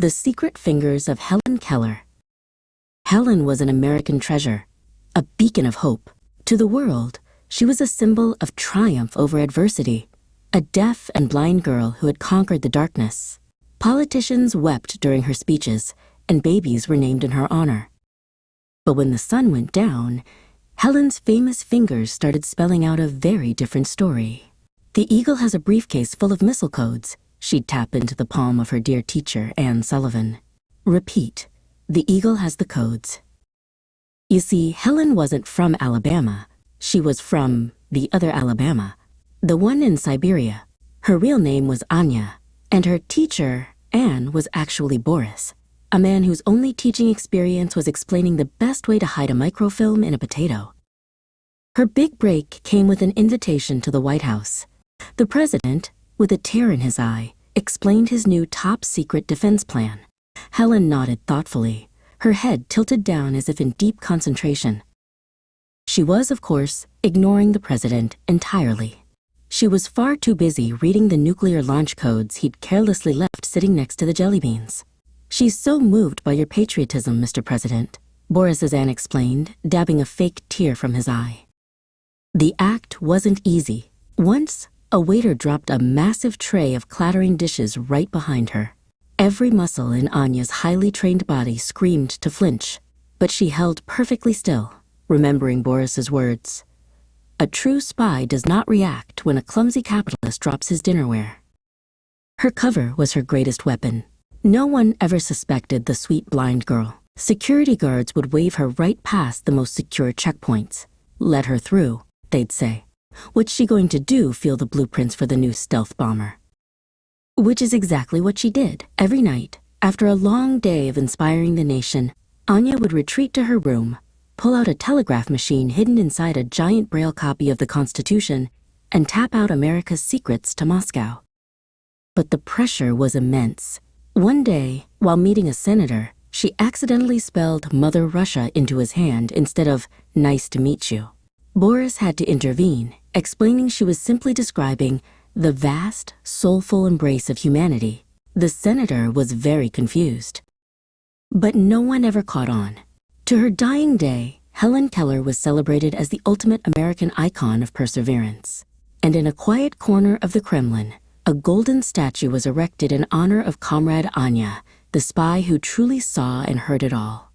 The Secret Fingers of Helen Keller. Helen was an American treasure, a beacon of hope. To the world, she was a symbol of triumph over adversity, a deaf and blind girl who had conquered the darkness. Politicians wept during her speeches, and babies were named in her honor. But when the sun went down, Helen's famous fingers started spelling out a very different story. The eagle has a briefcase full of missile codes. She'd tap into the palm of her dear teacher, Sullivan. Repeat, the eagle has the codes. You see, Helen wasn't from Alabama. She was from the other Alabama, the one in Siberia. Her real name was Anya, and her teacher, Anne, was actually Boris, a man whose only teaching experience was explaining the best way to hide a microfilm in a potato. Her big break came with an invitation to the White House. The president, with a tear in his eye, explained his new top-secret defense plan. Helen nodded thoughtfully, her head tilted down as if in deep concentration. She was, of course, ignoring the president entirely. She was far too busy reading the nuclear launch codes he'd carelessly left sitting next to the jelly beans. "She's so moved by your patriotism, Mr. President," Boris's Anne explained, dabbing a fake tear from his eye. The act wasn't easy. Once, a waiter dropped a massive tray of clattering dishes right behind her. Every muscle in Anya's highly trained body screamed to flinch, but she held perfectly still, remembering Boris's words. A true spy does not react when a clumsy capitalist drops his dinnerware. Her cover was her greatest weapon. No one ever suspected the sweet blind girl. Security guards would wave her right past the most secure checkpoints. "Let her through," they'd say. "What's she going to do, feel the blueprints for the new stealth bomber?" Which is exactly what she did. Every night, after a long day of inspiring the nation, Anya would retreat to her room, pull out a telegraph machine hidden inside a giant braille copy of the Constitution, and tap out America's secrets to Moscow. But the pressure was immense. One day, while meeting a senator, she accidentally spelled Mother Russia into his hand instead of "nice to meet you." Boris had to intervene, explaining she was simply describing the vast, soulful embrace of humanity. The senator was very confused. But no one ever caught on. To her dying day, Helen Keller was celebrated as the ultimate American icon of perseverance. And in a quiet corner of the Kremlin, a golden statue was erected in honor of Comrade Anya, the spy who truly saw and heard it all.